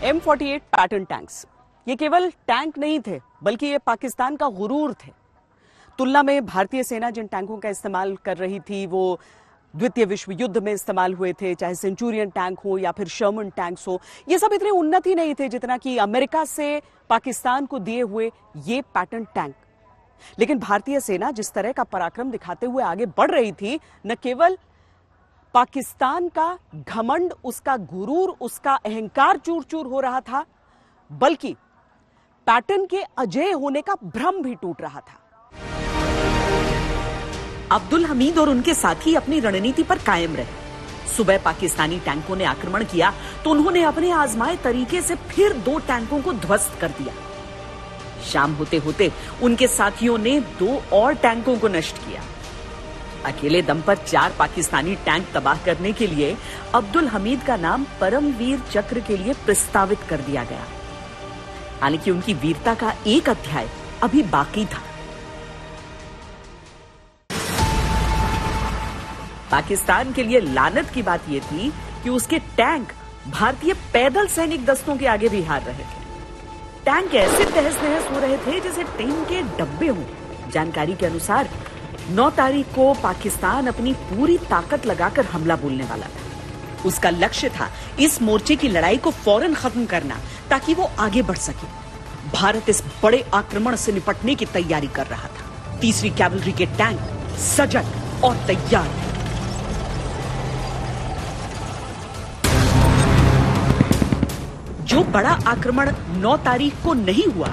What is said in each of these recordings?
M48 pattern tanks ये केवल tank नहीं थे, बल्कि ये पाकिस्तान का गुरूर थे। तुलना में भारतीय सेना जिन टैंकों का इस्तेमाल कर रही थी वो द्वितीय विश्व युद्ध में इस्तेमाल हुए थे, चाहे सेंचुरियन टैंक हो या फिर शर्मन टैंक्स हो। ये सब इतने उन्नत ही नहीं थे जितना कि अमेरिका से पाकिस्तान को दिए हुए ये पैटर्न टैंक। लेकिन भारतीय सेना जिस तरह का पराक्रम दिखाते हुए आगे बढ़ रही थी, न केवल पाकिस्तान का घमंड, उसका गुरूर, उसका अहंकार चूर चूर हो रहा था, बल्कि पैटर्न के अजेय होने का भ्रम भी टूट रहा था। अब्दुल हमीद और उनके साथी अपनी रणनीति पर कायम रहे। सुबह पाकिस्तानी टैंकों ने आक्रमण किया तो उन्होंने अपने आजमाए तरीके से फिर 2 टैंकों को ध्वस्त कर दिया। शाम होते होते उनके साथियों ने 2 और टैंकों को नष्ट किया। अकेले दम पर 4 पाकिस्तानी टैंक तबाह करने के लिए अब्दुल हमीद का नाम परमवीर चक्र के लिए प्रस्तावित कर दिया गया। हालांकि उनकी वीरता का एक अध्याय अभी बाकी था। पाकिस्तान के लिए लानत की बात यह थी कि उसके टैंक भारतीय पैदल सैनिक दस्तों के आगे भी हार रहे थे। टैंक ऐसे तहस नहस हो रहे थे जैसे ट्रेन के डब्बे हों। जानकारी के अनुसार 9 तारीख को पाकिस्तान अपनी पूरी ताकत लगाकर हमला बोलने वाला था। उसका लक्ष्य था इस मोर्चे की लड़ाई को फौरन खत्म करना, ताकि वो आगे बढ़ सके। भारत इस बड़े आक्रमण से निपटने की तैयारी कर रहा था। 3री कैवलरी के टैंक सजग और तैयार थे। जो बड़ा आक्रमण 9 तारीख को नहीं हुआ,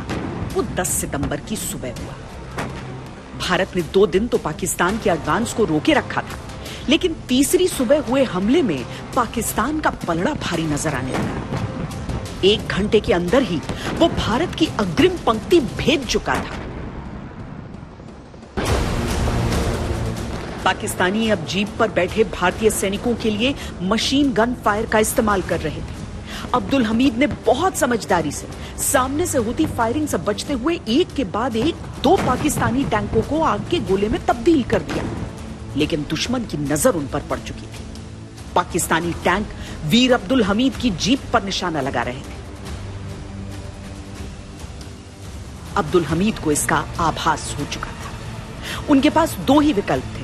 वो 10 सितंबर की सुबह हुआ। भारत ने 2 दिन तो पाकिस्तान के एडवांस को रोके रखा था, लेकिन तीसरी सुबह हुए हमले में पाकिस्तान का पलड़ा भारी नजर आने लगा। 1 घंटे के अंदर ही वो भारत की अग्रिम पंक्ति भेद चुका था। पाकिस्तानी अब जीप पर बैठे भारतीय सैनिकों के लिए मशीन गन फायर का इस्तेमाल कर रहे थे। अब्दुल हमीद ने बहुत समझदारी से सामने से होती फायरिंग से बचते हुए एक के बाद एक 2 पाकिस्तानी टैंकों को आग के गोले में तब्दील कर दिया। लेकिन दुश्मन की नजर उन पर पड़ चुकी थी। पाकिस्तानी टैंक वीर अब्दुल हमीद की जीप पर निशाना लगा रहे थे। अब्दुल हमीद को इसका आभास हो चुका था। उनके पास 2 ही विकल्प थे,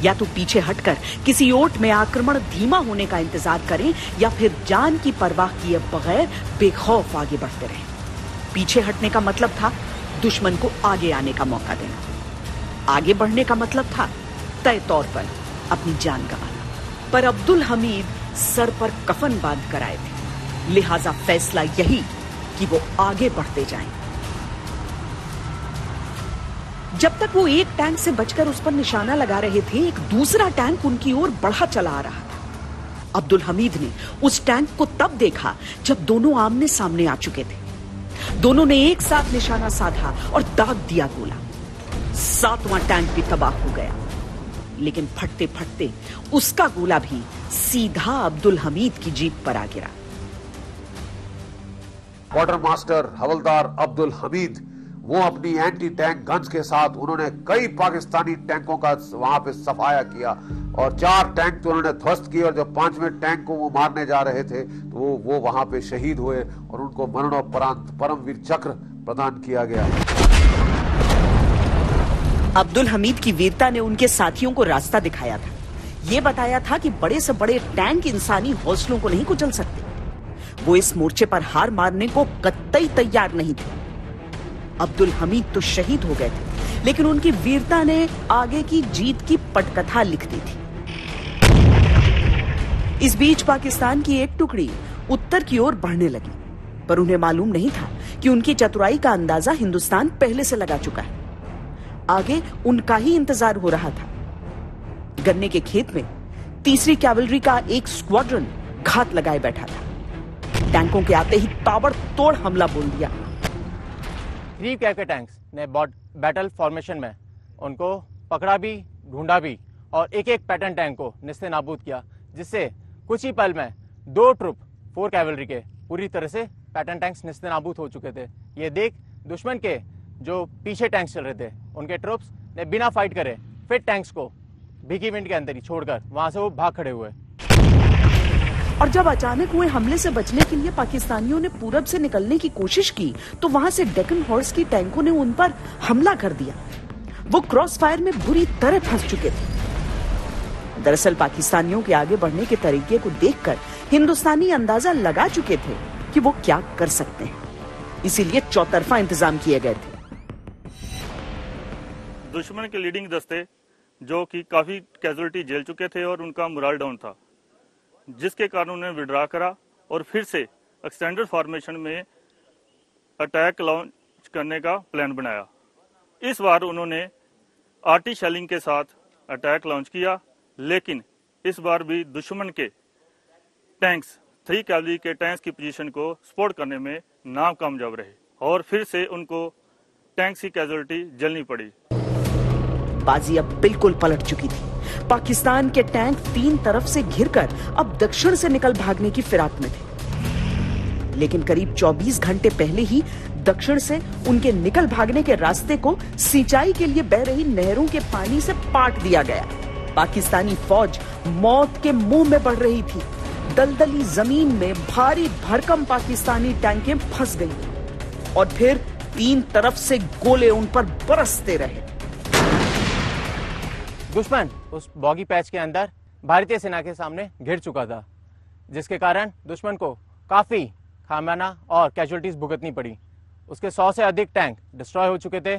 या तो पीछे हटकर किसी ओट में आक्रमण धीमा होने का इंतजार करें, या फिर जान की परवाह किए बगैर बेखौफ आगे बढ़ते रहें। पीछे हटने का मतलब था दुश्मन को आगे आने का मौका देना। आगे बढ़ने का मतलब था तय तौर पर अपनी जान गंवाना। पर अब्दुल हमीद सर पर कफन बांध कर आए थे, लिहाजा फैसला यही कि वो आगे बढ़ते जाएं। जब तक वो एक टैंक से बचकर उस पर निशाना लगा रहे थे, एक दूसरा टैंक उनकी ओर बढ़ा चला आ रहा था। अब्दुल हमीद ने उस टैंक को तब देखा जब दोनों आमने सामने आ चुके थे। दोनों ने एक साथ निशाना साधा और दाग दिया गोला। 7वां टैंक भी तबाह हो गया, लेकिन फटते फटते उसका गोला भी सीधा अब्दुल हमीद की जीप पर आ गिरा। क्वार्टर मास्टर हवलदार अब्दुल हमीद वो अपनी एंटी टैंक गन्स के साथ उन्होंने कई पाकिस्तानी टैंकों का वहां पे सफाया किया और 4 टैंक तो उन्होंने ध्वस्त किए, और जब 5वें टैंक को वो मारने जा रहे थे तो वो वहां पे शहीद हुए और उनको मरणोपरांत परमवीर चक्र प्रदान किया गया। अब्दुल हमीद की वीरता ने उनके साथियों को रास्ता दिखाया था। ये बताया था कि बड़े से बड़े टैंक इंसानी हौसलों को नहीं कुचल सकते। वो इस मोर्चे पर हार मारने को कतई तैयार नहीं थे। अब्दुल हमीद तो शहीद हो गए थे, लेकिन उनकी वीरता ने आगे की जीत की पटकथा लिख दी थी। इस बीच पाकिस्तान की एक टुकड़ी उत्तर की ओर बढ़ने लगी, पर उन्हें मालूम नहीं था कि उनकी चतुराई का अंदाजा हिंदुस्तान पहले से लगा चुका है। आगे उनका ही इंतजार हो रहा था। गन्ने के खेत में 3री कैवलरी का एक स्क्वाड्रन घात लगाए बैठा था। टैंकों के आते ही ताबड़तोड़ हमला बोल दिया। 3 के टैंक्स ने बैटल फॉर्मेशन में उनको पकड़ा भी, ढूंढा भी और एक पैटर्न टैंक को निस्ते नाबूद किया, जिससे कुछ ही पल में 2 ट्रुप 4 कैवलरी के पूरी तरह से पैटर्न टैंक्स निस्ते नाबूद हो चुके थे। ये देख दुश्मन के जो पीछे टैंक्स चल रहे थे, उनके ट्रुप्स ने बिना फाइट करे फिर टैंक्स को भीगी विंड के अंदर ही छोड़कर वहां से वो भाग खड़े हुए। और जब अचानक हुए हमले से बचने के लिए पाकिस्तानियों ने पूरब से निकलने की कोशिश की तो वहां से डेक्कन हॉर्स की टैंकों ने उन पर हमला कर दिया। वो क्रॉस फायर में बुरी तरह फंस चुके थे। दरअसल पाकिस्तानियों के आगे बढ़ने के तरीके को देखकर हिंदुस्तानी अंदाजा लगा चुके थे कि वो क्या कर सकते हैं, इसीलिए चौतरफा इंतजाम किए गए थे। दुश्मन के लीडिंग दस्ते जो कि काफी कैजुअलिटी झेल चुके थे और उनका मोरल डाउन था, जिसके कारण उन्होंने विड्रा करा और फिर से एक्सटेंडेड फॉर्मेशन में अटैक लॉन्च करने का प्लान बनाया। इस बार उन्होंने आर्टी शेलिंग के साथ अटैक लॉन्च किया, लेकिन इस बार भी दुश्मन के टैंक्स 3 कैवलरी के टैंक्स की पोजीशन को सपोर्ट करने में नाकामयाब रहे और फिर से उनको टैंक्स की कैजुअलिटी झेलनी पड़ी। बाजी अब बिल्कुल पलट चुकी थी। पाकिस्तान के टैंक 3 तरफ से घिरकर अब दक्षिण से निकल भागने की फिराक में थे, लेकिन करीब 24 घंटे पहले ही दक्षिण से उनके निकल भागने के रास्ते को सिंचाई के लिए बह रही नहरों के पानी से पाट दिया गया। पाकिस्तानी फौज मौत के मुंह में बढ़ रही थी। दलदली जमीन में भारी भरकम पाकिस्तानी टैंकें फंस गईं और फिर 3 तरफ से गोले उन पर बरसते रहे। दुश्मन उस बॉगी पैच के अंदर भारतीय सेना के सामने घिर चुका था, जिसके कारण दुश्मन को काफी खामियाना और कैजुअलिटीज भुगतनी पड़ी। उसके 100 से अधिक टैंक डिस्ट्रॉय हो चुके थे,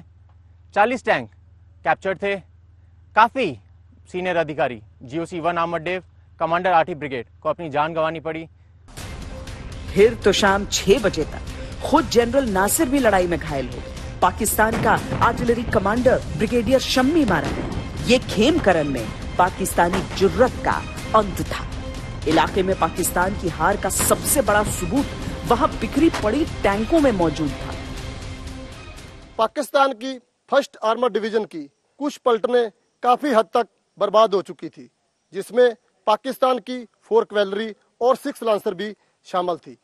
40 टैंक कैप्चर्ड थे। काफी सीनियर अधिकारी GOC 1 armoured div, commander arty brigade को अपनी जान गंवानी पड़ी। फिर तो शाम 6 बजे तक खुद जनरल नासिर भी लड़ाई में घायल हो गए। पाकिस्तान का आर्टिलरी कमांडर ब्रिगेडियर शम्मी मारा गया। ये खेमकरन में पाकिस्तानी जुर्रत का अंत था। इलाके में पाकिस्तान की हार का सबसे बड़ा सबूत वहां बिखरी पड़ी टैंकों में मौजूद था। पाकिस्तान की 1st आर्मर डिवीजन की कुछ पलटनें काफी हद तक बर्बाद हो चुकी थी, जिसमें पाकिस्तान की 4 कैवलरी और 6 लांसर भी शामिल थी।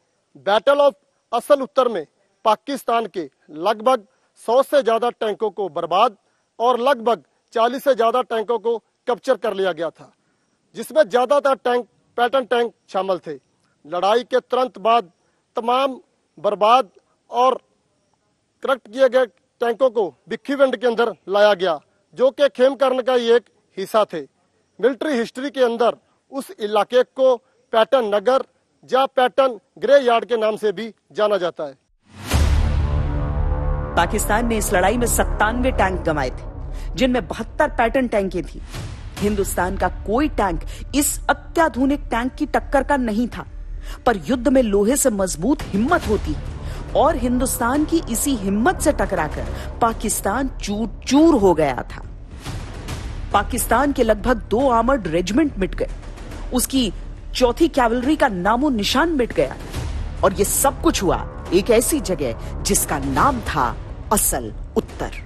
बैटल ऑफ असल उत्तर में पाकिस्तान के लगभग 100 से ज्यादा टैंकों को बर्बाद और लगभग 40 से ज्यादा टैंकों को कैप्चर कर लिया गया था, जिसमें ज्यादातर टैंक पैटर्न टैंक शामिल थे। लड़ाई के तुरंत बाद तमाम बर्बाद और करेक्ट किए गए टैंकों को भिक्खीवंड के अंदर लाया गया, जो कि खेमकरन का ही एक हिस्सा थे। मिलिट्री हिस्ट्री के अंदर उस इलाके को पैटर्न नगर या पैटर्न ग्रे यार्ड के नाम से भी जाना जाता है। पाकिस्तान ने इस लड़ाई में 97 टैंक गंवाए थे, जिनमें 72 पैटर्न टैंकें थी। हिंदुस्तान का कोई टैंक इस अत्याधुनिक टैंक की टक्कर का नहीं था, पर युद्ध में लोहे से मजबूत हिम्मत होती है और हिंदुस्तान की इसी हिम्मत से टकराकर पाकिस्तान चूर चूर हो गया था। पाकिस्तान के लगभग 2 आर्मर्ड रेजिमेंट मिट गए, उसकी 4थी कैवलरी का नामो निशान मिट गया, और ये सब कुछ हुआ एक ऐसी जगह जिसका नाम था असल उत्तर।